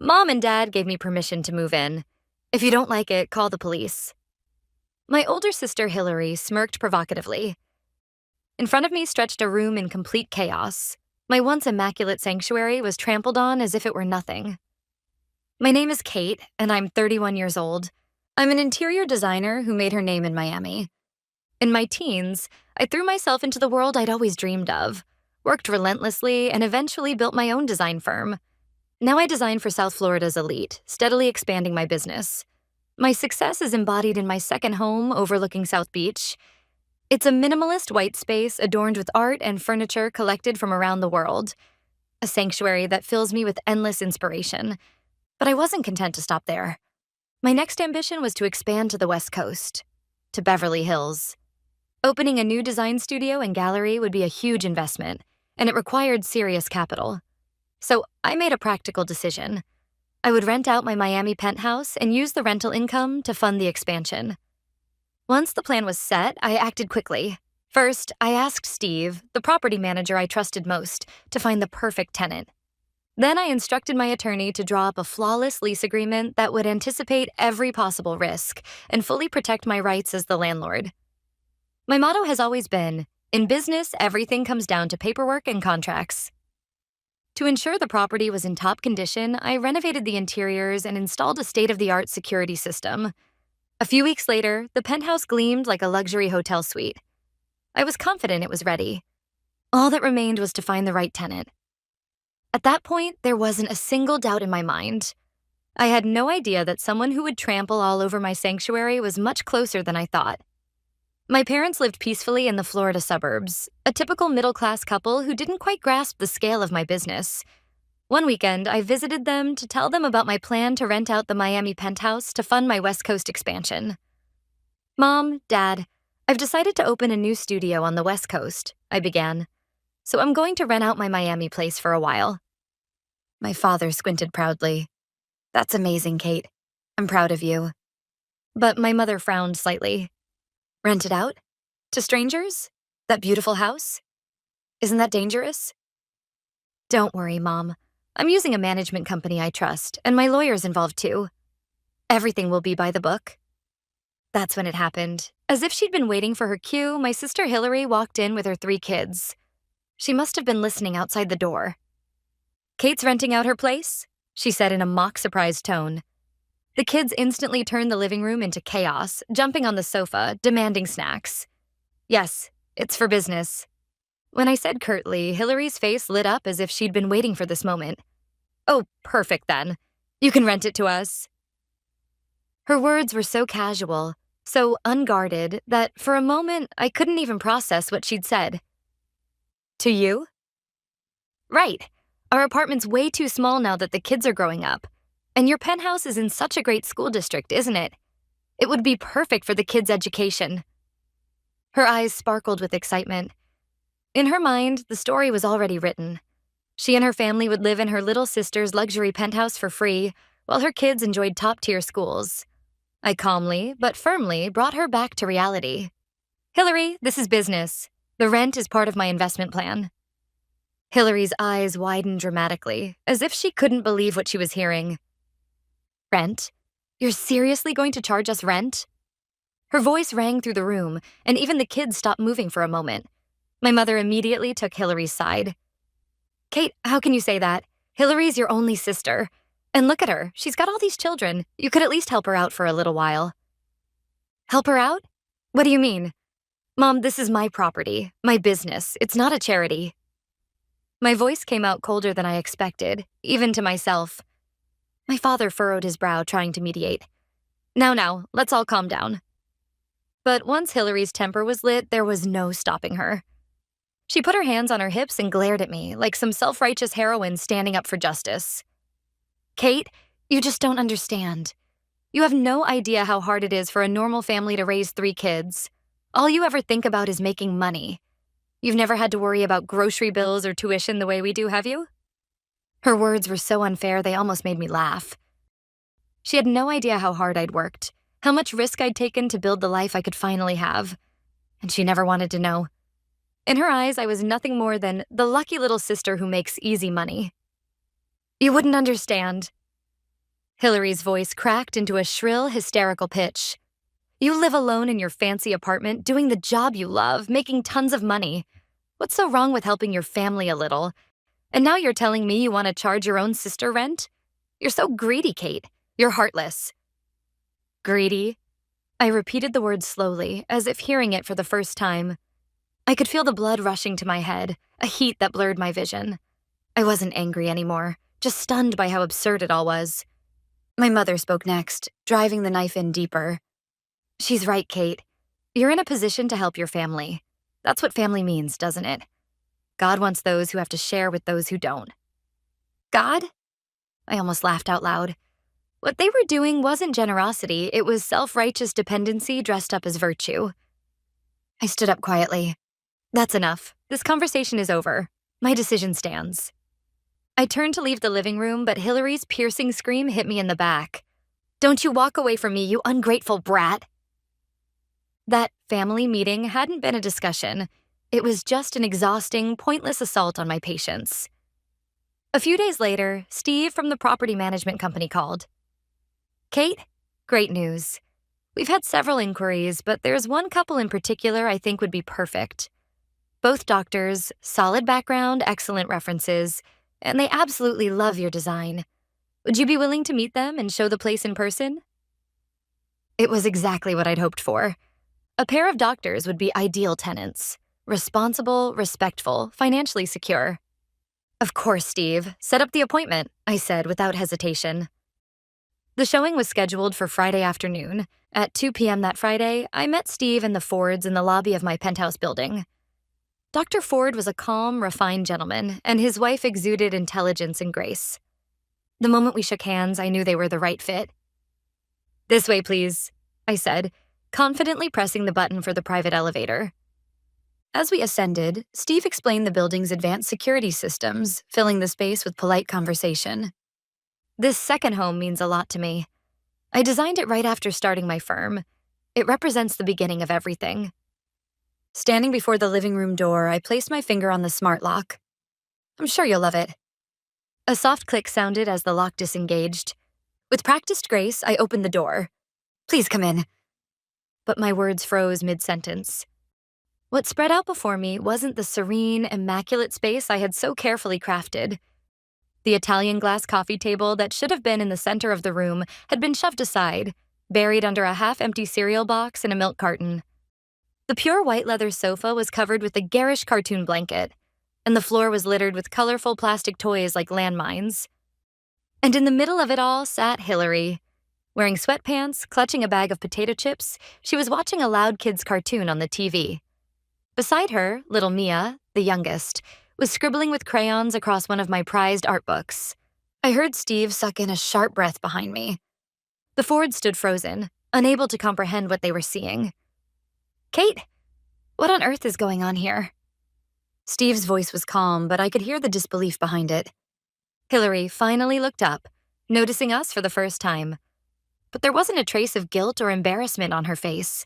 Mom and Dad gave me permission to move in. If you don't like it, call the police. My older sister Hillary smirked provocatively. In front of me stretched a room in complete chaos. My once immaculate sanctuary was trampled on as if it were nothing. My name is Kate, and I'm 31 years old. I'm an interior designer who made her name in Miami. In my teens, I threw myself into the world I'd always dreamed of, worked relentlessly, and eventually built my own design firm. Now I design for South Florida's elite, steadily expanding my business. My success is embodied in my second home overlooking South Beach. It's a minimalist white space adorned with art and furniture collected from around the world, a sanctuary that fills me with endless inspiration. But I wasn't content to stop there. My next ambition was to expand to the West Coast, to Beverly Hills. Opening a new design studio and gallery would be a huge investment, and it required serious capital. So I made a practical decision. I would rent out my Miami penthouse and use the rental income to fund the expansion. Once the plan was set, I acted quickly. First, I asked Steve, the property manager I trusted most, to find the perfect tenant. Then I instructed my attorney to draw up a flawless lease agreement that would anticipate every possible risk and fully protect my rights as the landlord. My motto has always been, in business, everything comes down to paperwork and contracts. To ensure the property was in top condition, I renovated the interiors and installed a state-of-the-art security system. A few weeks later, the penthouse gleamed like a luxury hotel suite. I was confident it was ready. All that remained was to find the right tenant. At that point, there wasn't a single doubt in my mind. I had no idea that someone who would trample all over my sanctuary was much closer than I thought. My parents lived peacefully in the Florida suburbs, a typical middle-class couple who didn't quite grasp the scale of my business. One weekend, I visited them to tell them about my plan to rent out the Miami penthouse to fund my West Coast expansion. Mom, Dad, I've decided to open a new studio on the West Coast, I began. So I'm going to rent out my Miami place for a while. My father squinted proudly. That's amazing, Kate. I'm proud of you. But my mother frowned slightly. Rent it out? To strangers? That beautiful house? Isn't that dangerous? Don't worry, Mom. I'm using a management company I trust, and my lawyer's involved too. Everything will be by the book. That's when it happened. As if she'd been waiting for her cue, my sister Hillary walked in with her 3 kids. She must have been listening outside the door. Kate's renting out her place? She said in a mock-surprised tone. The kids instantly turned the living room into chaos, jumping on the sofa, demanding snacks. Yes, it's for business. When I said curtly, Hillary's face lit up as if she'd been waiting for this moment. Oh, perfect then. You can rent it to us. Her words were so casual, so unguarded, that for a moment I couldn't even process what she'd said. To you? Right. Our apartment's way too small now that the kids are growing up. And your penthouse is in such a great school district, isn't it? It would be perfect for the kids' education. Her eyes sparkled with excitement. In her mind, the story was already written. She and her family would live in her little sister's luxury penthouse for free, while her kids enjoyed top-tier schools. I calmly, but firmly, brought her back to reality. Hillary, this is business. The rent is part of my investment plan. Hillary's eyes widened dramatically, as if she couldn't believe what she was hearing. Rent? You're seriously going to charge us rent? Her voice rang through the room, and even the kids stopped moving for a moment. My mother immediately took Hillary's side. Kate, how can you say that? Hillary's your only sister. And look at her, she's got all these children. You could at least help her out for a little while. Help her out? What do you mean? Mom, this is my property, my business. It's not a charity. My voice came out colder than I expected, even to myself. My father furrowed his brow, trying to mediate. Now, let's all calm down. But once Hillary's temper was lit, there was no stopping her. She put her hands on her hips and glared at me, like some self-righteous heroine standing up for justice. Kate, you just don't understand. You have no idea how hard it is for a normal family to raise 3 kids. All you ever think about is making money. You've never had to worry about grocery bills or tuition the way we do, have you? Her words were so unfair they almost made me laugh. She had no idea how hard I'd worked, how much risk I'd taken to build the life I could finally have. And she never wanted to know. In her eyes, I was nothing more than the lucky little sister who makes easy money. You wouldn't understand. Hillary's voice cracked into a shrill, hysterical pitch. You live alone in your fancy apartment, doing the job you love, making tons of money. What's so wrong with helping your family a little? And now you're telling me you want to charge your own sister rent? You're so greedy, Kate. You're heartless. Greedy? I repeated the word slowly, as if hearing it for the first time. I could feel the blood rushing to my head, a heat that blurred my vision. I wasn't angry anymore, just stunned by how absurd it all was. My mother spoke next, driving the knife in deeper. She's right, Kate. You're in a position to help your family. That's what family means, doesn't it? God wants those who have to share with those who don't. God? I almost laughed out loud. What they were doing wasn't generosity, it was self-righteous dependency dressed up as virtue. I stood up quietly. That's enough. This conversation is over. My decision stands. I turned to leave the living room, but Hillary's piercing scream hit me in the back. Don't you walk away from me, you ungrateful brat! That family meeting hadn't been a discussion. It was just an exhausting, pointless assault on my patience. A few days later, Steve from the property management company called. Kate, great news. We've had several inquiries, but there's one couple in particular I think would be perfect. Both doctors, solid background, excellent references, and they absolutely love your design. Would you be willing to meet them and show the place in person? It was exactly what I'd hoped for. A pair of doctors would be ideal tenants. Responsible, respectful, financially secure. Of course, Steve. Set up the appointment, I said without hesitation. The showing was scheduled for Friday afternoon. At 2 p.m. that Friday, I met Steve and the Fords in the lobby of my penthouse building. Dr. Ford was a calm, refined gentleman, and his wife exuded intelligence and grace. The moment we shook hands, I knew they were the right fit. This way, please, I said, confidently pressing the button for the private elevator. As we ascended, Steve explained the building's advanced security systems, filling the space with polite conversation. This second home means a lot to me. I designed it right after starting my firm. It represents the beginning of everything. Standing before the living room door, I placed my finger on the smart lock. I'm sure you'll love it. A soft click sounded as the lock disengaged. With practiced grace, I opened the door. Please come in. But my words froze mid-sentence. What spread out before me wasn't the serene, immaculate space I had so carefully crafted. The Italian glass coffee table that should have been in the center of the room had been shoved aside, buried under a half-empty cereal box and a milk carton. The pure white leather sofa was covered with a garish cartoon blanket, and the floor was littered with colorful plastic toys like landmines. And in the middle of it all sat Hillary. Wearing sweatpants, clutching a bag of potato chips, she was watching a loud kids' cartoon on the TV. Beside her, little Mia, the youngest, was scribbling with crayons across one of my prized art books. I heard Steve suck in a sharp breath behind me. The Fords stood frozen, unable to comprehend what they were seeing. Kate, what on earth is going on here? Steve's voice was calm, but I could hear the disbelief behind it. Hillary finally looked up, noticing us for the first time. But there wasn't a trace of guilt or embarrassment on her face.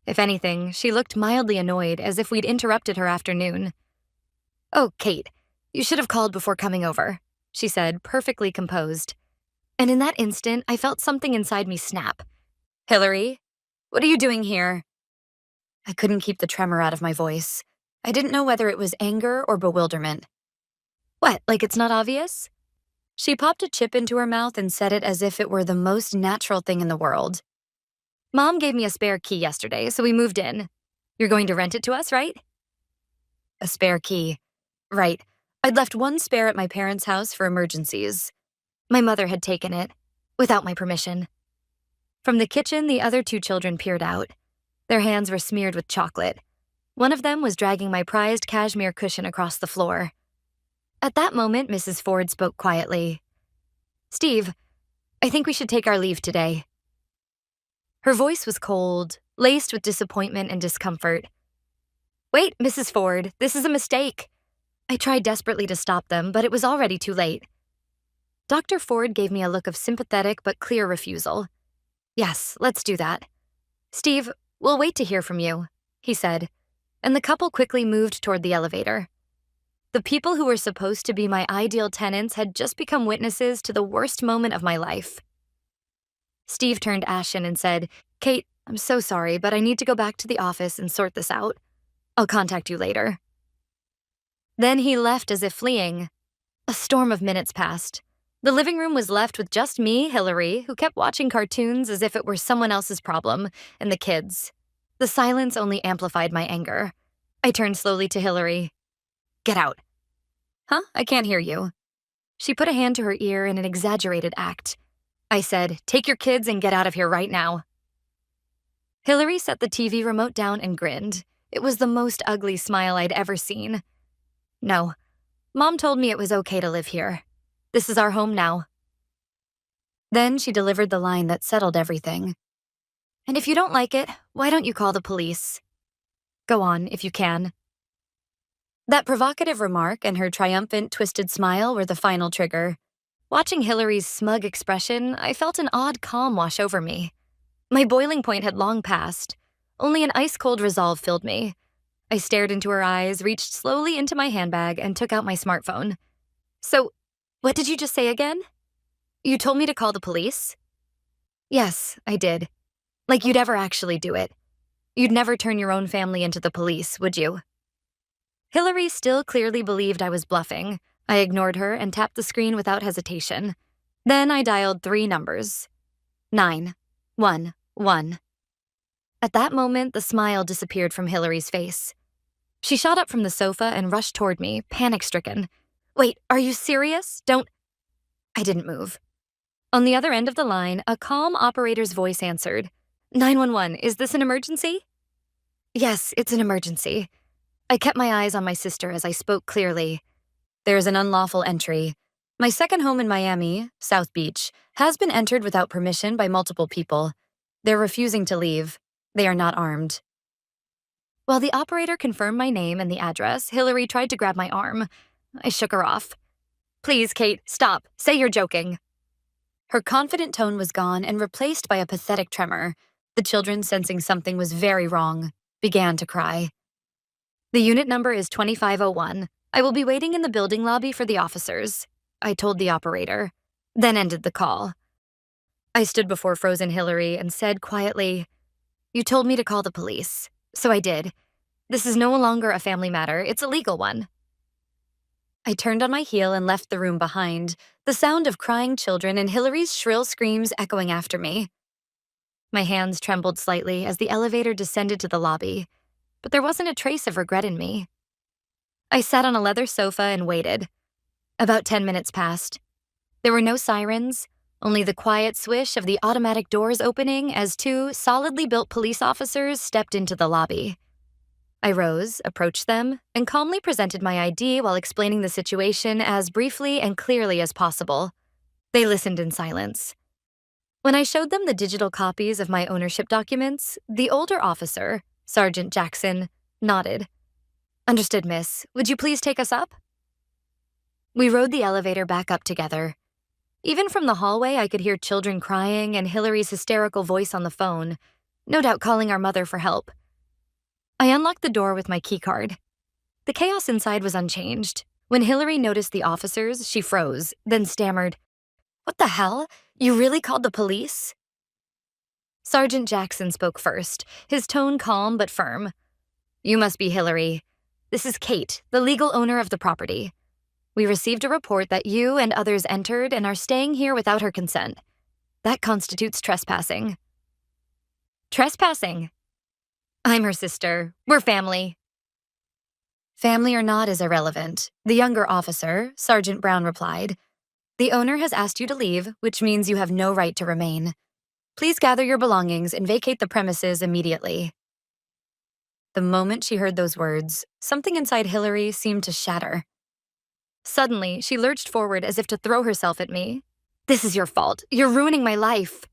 If anything, she looked mildly annoyed, as if we'd interrupted her afternoon. Oh, Kate, you should have called before coming over, she said, perfectly composed. And in that instant, I felt something inside me snap. Hillary, what are you doing here? I couldn't keep the tremor out of my voice. I didn't know whether it was anger or bewilderment. What, like it's not obvious? She popped a chip into her mouth and said it as if it were the most natural thing in the world. Mom gave me a spare key yesterday, so we moved in. You're going to rent it to us, right? A spare key. Right. I'd left one spare at my parents' house for emergencies. My mother had taken it, without my permission. From the kitchen, the other two children peered out. Their hands were smeared with chocolate. One of them was dragging my prized cashmere cushion across the floor. At that moment, Mrs. Ford spoke quietly. Steve, I think we should take our leave today. Her voice was cold, laced with disappointment and discomfort. Wait, Mrs. Ford, this is a mistake. I tried desperately to stop them, but it was already too late. Dr. Ford gave me a look of sympathetic but clear refusal. Yes, let's do that. Steve, we'll wait to hear from you, he said, and the couple quickly moved toward the elevator. The people who were supposed to be my ideal tenants had just become witnesses to the worst moment of my life. Steve turned ashen and said, "Kate, I'm so sorry, but I need to go back to the office and sort this out. I'll contact you later." Then he left as if fleeing. A storm of minutes passed. The living room was left with just me, Hillary, who kept watching cartoons as if it were someone else's problem, and the kids. The silence only amplified my anger. I turned slowly to Hillary. "Get out." "Huh? I can't hear you." She put a hand to her ear in an exaggerated act. I said, "Take your kids and get out of here right now." Hillary set the TV remote down and grinned. It was the most ugly smile I'd ever seen. "No. Mom told me it was okay to live here. This is our home now." Then she delivered the line that settled everything. "And if you don't like it, why don't you call the police? Go on, if you can." That provocative remark and her triumphant, twisted smile were the final trigger. Watching Hillary's smug expression, I felt an odd calm wash over me. My boiling point had long passed. Only an ice-cold resolve filled me. I stared into her eyes, reached slowly into my handbag, and took out my smartphone. "So, what did you just say again? You told me to call the police?" "Yes, I did. Like you'd ever actually do it. You'd never turn your own family into the police, would you?" Hillary still clearly believed I was bluffing. I ignored her and tapped the screen without hesitation. Then I dialed 3 numbers. 911. At that moment, the smile disappeared from Hillary's face. She shot up from the sofa and rushed toward me, panic-stricken. "Wait, are you serious? Don't—" I didn't move. On the other end of the line, a calm operator's voice answered. 911, is this an emergency?" "Yes, it's an emergency." I kept my eyes on my sister as I spoke clearly. "There is an unlawful entry. My second home in Miami, South Beach, has been entered without permission by multiple people. They're refusing to leave. They are not armed." While the operator confirmed my name and the address, Hillary tried to grab my arm. I shook her off. "Please, Kate, stop. Say you're joking." Her confident tone was gone and replaced by a pathetic tremor. The children, sensing something was very wrong, began to cry. "The unit number is 2501. I will be waiting in the building lobby for the officers," I told the operator, then ended the call. I stood before frozen Hillary and said quietly, "You told me to call the police, so I did. This is no longer a family matter, it's a legal one." I turned on my heel and left the room behind, the sound of crying children and Hillary's shrill screams echoing after me. My hands trembled slightly as the elevator descended to the lobby, but there wasn't a trace of regret in me. I sat on a leather sofa and waited. About 10 minutes passed. There were no sirens, only the quiet swish of the automatic doors opening as 2 solidly built police officers stepped into the lobby. I rose, approached them, and calmly presented my ID while explaining the situation as briefly and clearly as possible. They listened in silence. When I showed them the digital copies of my ownership documents, the older officer, Sergeant Jackson, nodded. "Understood, miss. Would you please take us up?" We rode the elevator back up together. Even from the hallway, I could hear children crying and Hillary's hysterical voice on the phone, no doubt calling our mother for help. I unlocked the door with my keycard. The chaos inside was unchanged. When Hillary noticed the officers, she froze, then stammered, "What the hell? You really called the police?" Sergeant Jackson spoke first, his tone calm but firm. "You must be Hillary. This is Kate, the legal owner of the property. We received a report that you and others entered and are staying here without her consent. That constitutes trespassing." "Trespassing?" "I'm her sister. We're family." "Family or not is irrelevant," the younger officer, Sergeant Brown, replied. "The owner has asked you to leave, which means you have no right to remain. Please gather your belongings and vacate the premises immediately." The moment she heard those words, something inside Hillary seemed to shatter. Suddenly, she lurched forward as if to throw herself at me. "This is your fault. You're ruining my life."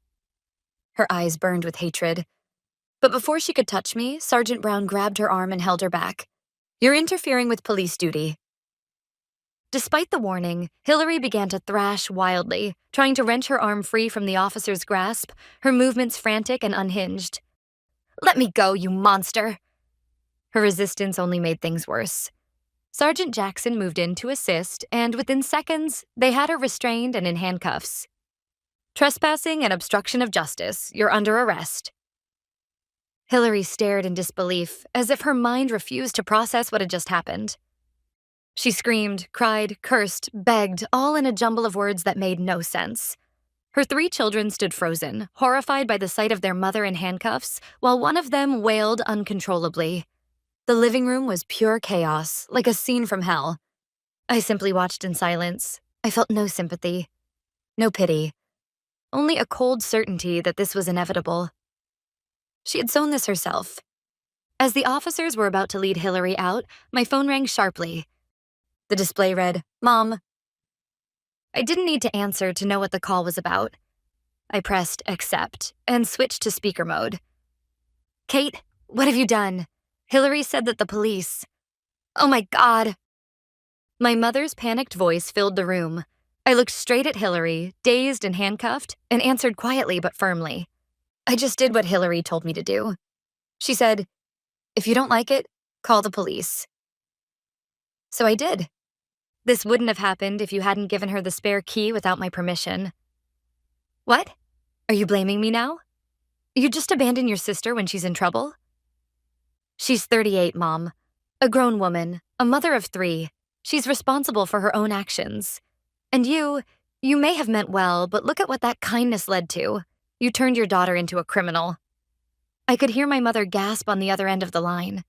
Her eyes burned with hatred. But before she could touch me, Sergeant Brown grabbed her arm and held her back. "You're interfering with police duty." Despite the warning, Hillary began to thrash wildly, trying to wrench her arm free from the officer's grasp, her movements frantic and unhinged. "Let me go, you monster!" Her resistance only made things worse. Sergeant Jackson moved in to assist, and within seconds, they had her restrained and in handcuffs. Trespassing and obstruction of justice. You're under arrest. Hillary stared in disbelief, as if her mind refused to process what had just happened. She screamed, cried, cursed, begged, all in a jumble of words that made no sense. Her 3 children stood frozen, horrified by the sight of their mother in handcuffs, while one of them wailed uncontrollably. The living room was pure chaos, like a scene from hell. I simply watched in silence. I felt no sympathy, no pity, only a cold certainty that this was inevitable. She had sown this herself. As the officers were about to lead Hillary out, my phone rang sharply. The display read, "Mom." I didn't need to answer to know what the call was about. I pressed accept and switched to speaker mode. "Kate, what have you done? Hillary said that the police—" "Oh my God." My mother's panicked voice filled the room. I looked straight at Hillary, dazed and handcuffed, and answered quietly but firmly. "I just did what Hillary told me to do." She said, "If you don't like it, call the police." So I did. This wouldn't have happened if you hadn't given her the spare key without my permission. "What? Are you blaming me now? You just abandon your sister when she's in trouble?" "She's 38, Mom. A grown woman, a mother of 3. She's responsible for her own actions. And you may have meant well, but look at what that kindness led to. You turned your daughter into a criminal." I could hear my mother gasp on the other end of the line.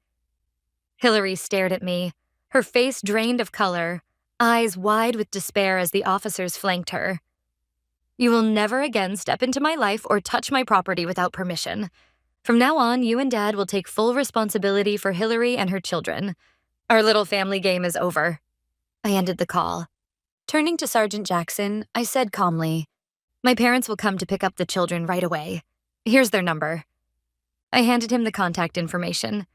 Hillary stared at me, her face drained of color, eyes wide with despair as the officers flanked her. "You will never again step into my life or touch my property without permission. From now on, you and Dad will take full responsibility for Hillary and her children. Our little family game is over." I ended the call. Turning to Sergeant Jackson, I said calmly, "My parents will come to pick up the children right away. Here's their number." I handed him the contact information.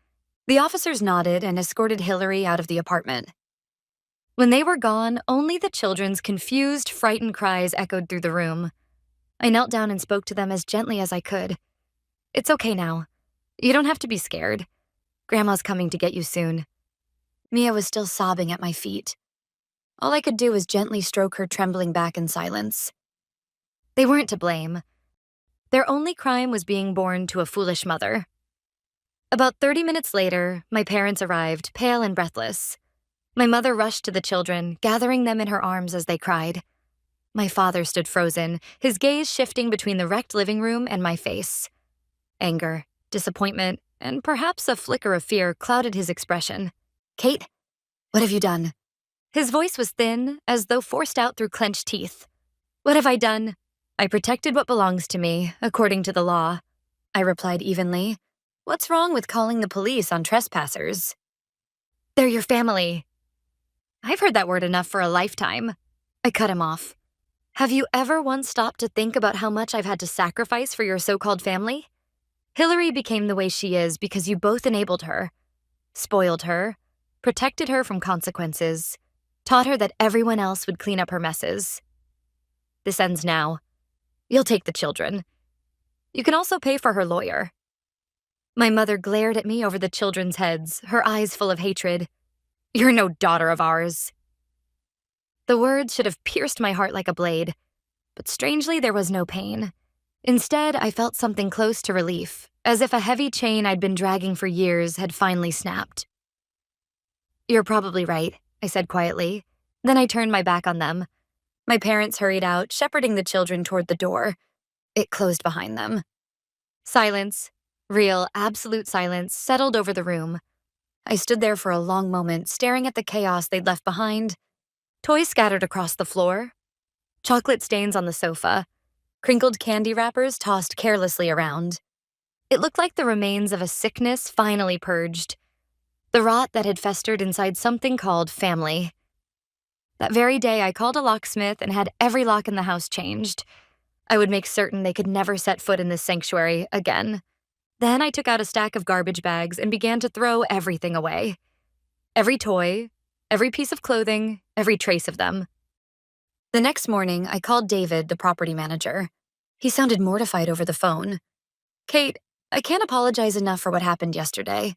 The officers nodded and escorted Hillary out of the apartment. When they were gone, only the children's confused, frightened cries echoed through the room. I knelt down and spoke to them as gently as I could. "It's okay now. You don't have to be scared. Grandma's coming to get you soon." Mia was still sobbing at my feet. All I could do was gently stroke her trembling back in silence. They weren't to blame. Their only crime was being born to a foolish mother. About 30 minutes later, my parents arrived, pale and breathless. My mother rushed to the children, gathering them in her arms as they cried. My father stood frozen, his gaze shifting between the wrecked living room and my face. Anger, disappointment, and perhaps a flicker of fear clouded his expression. "Kate, what have you done?" His voice was thin, as though forced out through clenched teeth. "What have I done? I protected what belongs to me, according to the law," I replied evenly. "What's wrong with calling the police on trespassers?" "They're your family." "I've heard that word enough for a lifetime." I cut him off. "Have you ever once stopped to think about how much I've had to sacrifice for your so-called family? Hillary became the way she is because you both enabled her, spoiled her, protected her from consequences, taught her that everyone else would clean up her messes. This ends now. You'll take the children. You can also pay for her lawyer." My mother glared at me over the children's heads, her eyes full of hatred. "You're no daughter of ours." The words should have pierced my heart like a blade, but strangely there was no pain. Instead, I felt something close to relief, as if a heavy chain I'd been dragging for years had finally snapped. "You're probably right," I said quietly. Then I turned my back on them. My parents hurried out, shepherding the children toward the door. It closed behind them. Silence, real, absolute silence, settled over the room. I stood there for a long moment, staring at the chaos they'd left behind. Toys scattered across the floor, chocolate stains on the sofa, crinkled candy wrappers tossed carelessly around. It looked like the remains of a sickness finally purged, the rot that had festered inside something called family. That very day, I called a locksmith and had every lock in the house changed. I would make certain they could never set foot in this sanctuary again. Then I took out a stack of garbage bags and began to throw everything away. Every toy, every piece of clothing, every trace of them. The next morning, I called David, the property manager. He sounded mortified over the phone. "Kate, I can't apologize enough for what happened yesterday.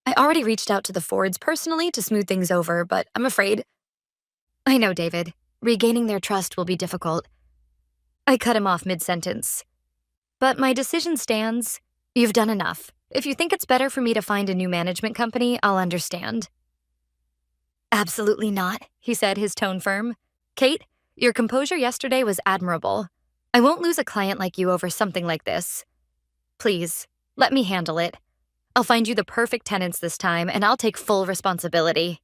I already reached out to the Fords personally to smooth things over, but I'm afraid—" "I know, David. Regaining their trust will be difficult." I cut him off mid-sentence. But my decision stands. You've done enough. If you think it's better for me to find a new management company, I'll understand. Absolutely not, he said, his tone firm. Kate, your composure yesterday was admirable. I won't lose a client like you over something like this. Please, let me handle it. I'll find you the perfect tenants this time, and I'll take full responsibility.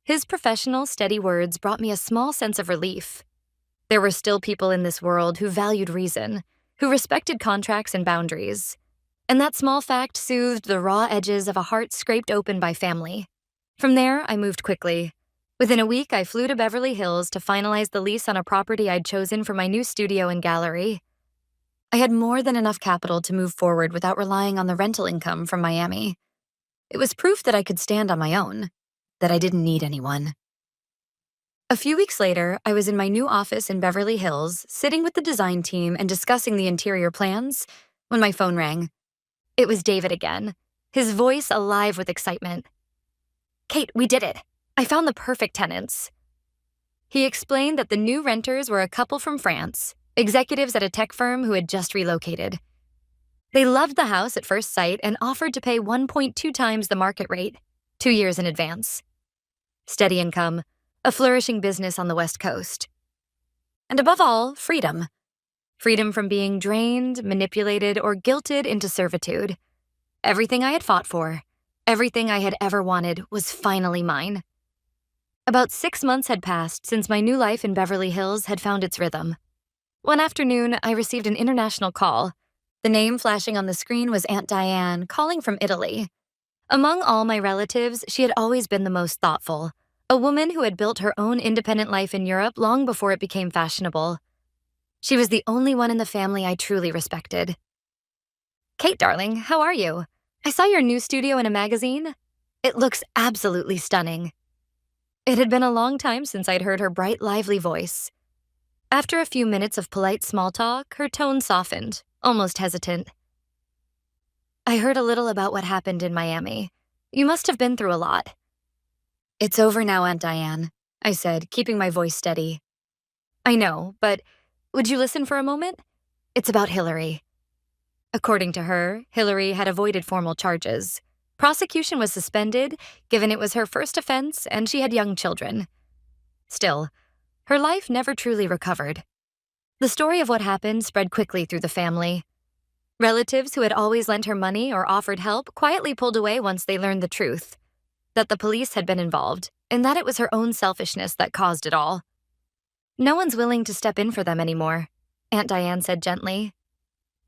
His professional, steady words brought me a small sense of relief. There were still people in this world who valued reason, who respected contracts and boundaries. And that small fact soothed the raw edges of a heart scraped open by family. From there, I moved quickly. Within a week, I flew to Beverly Hills to finalize the lease on a property I'd chosen for my new studio and gallery. I had more than enough capital to move forward without relying on the rental income from Miami. It was proof that I could stand on my own, that I didn't need anyone. A few weeks later, I was in my new office in Beverly Hills, sitting with the design team and discussing the interior plans, when my phone rang. It was David again, his voice alive with excitement. Kate, we did it. I found the perfect tenants. He explained that the new renters were a couple from France, executives at a tech firm who had just relocated. They loved the house at first sight and offered to pay 1.2 times the market rate, 2 years in advance. Steady income, a flourishing business on the West Coast. And above all, freedom. Freedom from being drained, manipulated, or guilted into servitude. Everything I had fought for, everything I had ever wanted, was finally mine. About 6 months had passed since my new life in Beverly Hills had found its rhythm. One afternoon, I received an international call. The name flashing on the screen was Aunt Diane, calling from Italy. Among all my relatives, she had always been the most thoughtful, a woman who had built her own independent life in Europe long before it became fashionable. She was the only one in the family I truly respected. Kate, darling, how are you? I saw your new studio in a magazine. It looks absolutely stunning. It had been a long time since I'd heard her bright, lively voice. After a few minutes of polite small talk, her tone softened, almost hesitant. I heard a little about what happened in Miami. You must have been through a lot. It's over now, Aunt Diane, I said, keeping my voice steady. I know, but would you listen for a moment? It's about Hillary. According to her, Hillary had avoided formal charges. Prosecution was suspended, given it was her first offense and she had young children. Still, her life never truly recovered. The story of what happened spread quickly through the family. Relatives who had always lent her money or offered help quietly pulled away once they learned the truth, that the police had been involved, and that it was her own selfishness that caused it all. No one's willing to step in for them anymore, Aunt Diane said gently.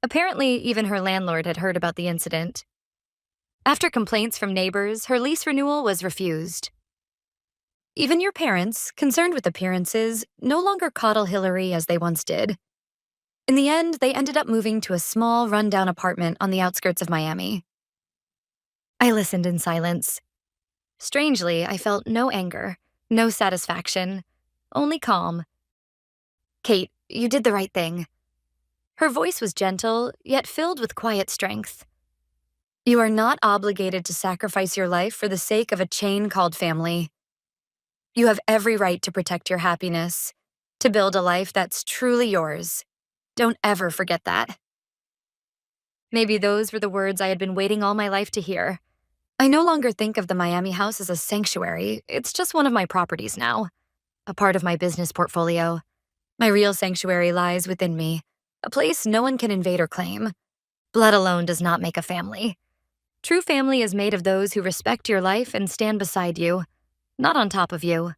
Apparently, even her landlord had heard about the incident. After complaints from neighbors, her lease renewal was refused. Even your parents, concerned with appearances, no longer coddle Hillary as they once did. In the end, they ended up moving to a small, rundown apartment on the outskirts of Miami. I listened in silence. Strangely, I felt no anger, no satisfaction, only calm. Kate, you did the right thing. Her voice was gentle, yet filled with quiet strength. You are not obligated to sacrifice your life for the sake of a chain called family. You have every right to protect your happiness, to build a life that's truly yours. Don't ever forget that. Maybe those were the words I had been waiting all my life to hear. I no longer think of the Miami house as a sanctuary. It's just one of my properties now, a part of my business portfolio. My real sanctuary lies within me, a place no one can invade or claim. Blood alone does not make a family. True family is made of those who respect your life and stand beside you, not on top of you.